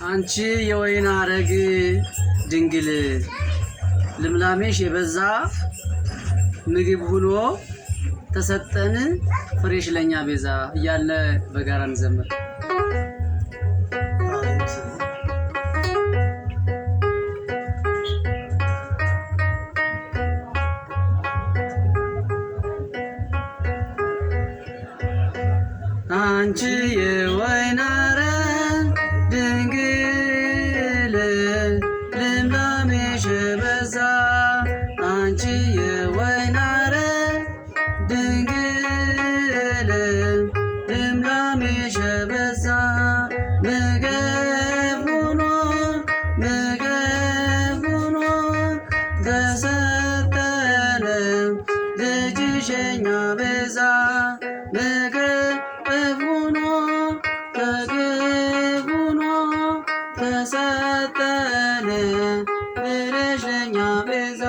አንቺ የወይን አረግ ድንግል ልምላሜሽ የበዛ ምግብ ሁኖ ተሰጠን ፍሬሽ ለኛ ቤዛ እያለ በጋራ እንዘምር። አንቺ የወይን አረግ ድንግል ልምላሜሽ የበዛ አንቺ የወይን አረግ ድንግል ልምላሜሽ የበዛ ምግብ ሆኖ ተሰጠን ልጅሽ የኛ ቤዛ ምግብ ሆኖ ተሰጠን ፍሬሽ ለኛ ቤዛ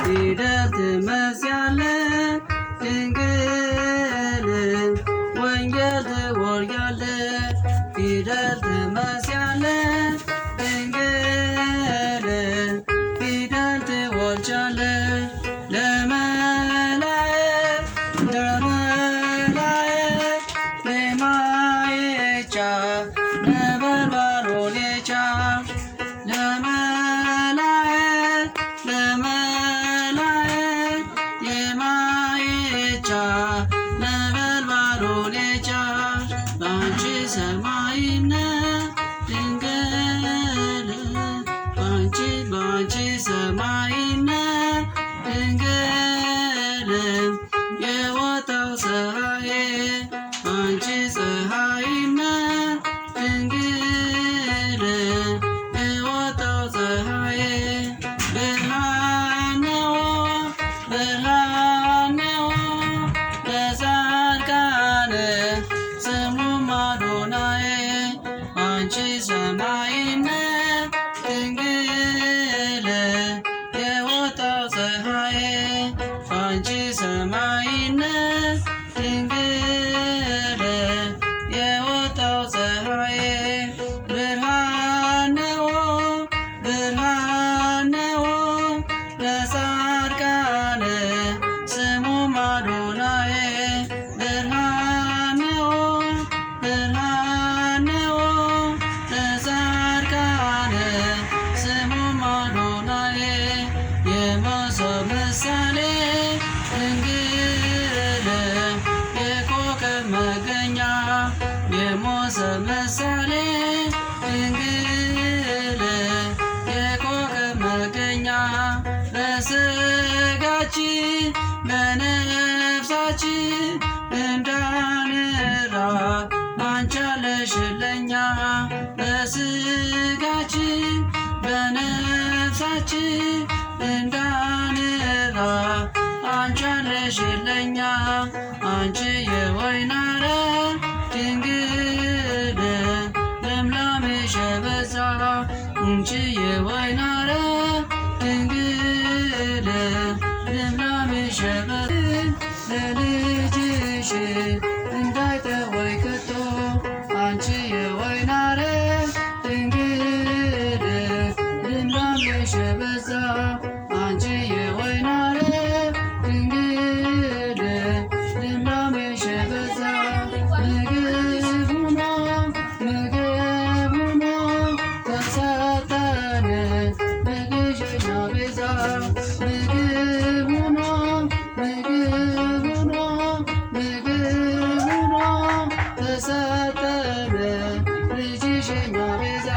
ፊደል ትመስያለሽ ድንግል ወንጌል ትወልጃለሽ ፊደል ትመስያለሽ ድንግል ፊደል ትወልጃለሽ ለመላእክት ለማየቻ ነበልባል ሆነቻ ለመላእክት የማየቻ ነበልባል ሆነቻ በአንቺ ሰማይነት ድንግል በአንቺ ሰማይነት ድንግል የወጣው ፀሐይ በአንቺ ፀሐይነት ድንግል የወጣው ፀሐይ ብርሃን ነው ለጻድቃን ስሙም አዶናይ በአንቺ ሰማይነት ድንግል የወጣው ፀሐይ በአንቺ ሰማይነት ድንግል የወጣው ፀሐይ ብርሃን ነው ለጻድቃን ስሙም አዶናይ ብርሃን ነው ለጻድቃን ስሙም አዶናይ የመሶብ ምሳሌ ድንግል የኮከብ መገኛ የመሶብ ምሳሌ ድንግል የኮከብ መገኛ በስጋችን በነፍሳችን እንዳንራብ አንቺ አለሽ ለኛ በስጋችን በነፍሳችን እንዳንራብ አንቺ አለሽ ለኛ አንቺ የወይን አረግ ድንግል ልምላሜሽ የበዛ አንቺ የወይን አረግ ድንግል ልምላሜሽ የበዛ ለልጅሽ እንዳይተወኝ ከቶ አንቺ የወይን አረግ ድንግል ልምላሜሽ የበዛ አንቺ የወይን አረግ ድንግል ልምላሜሽ የበዛ ምግብ ሆኖ ተሰጠን ልጅሽ የኛ ቤዛ ምግብ ሆኖ ተሰጠን ልጅሽ የኛ ቤዛ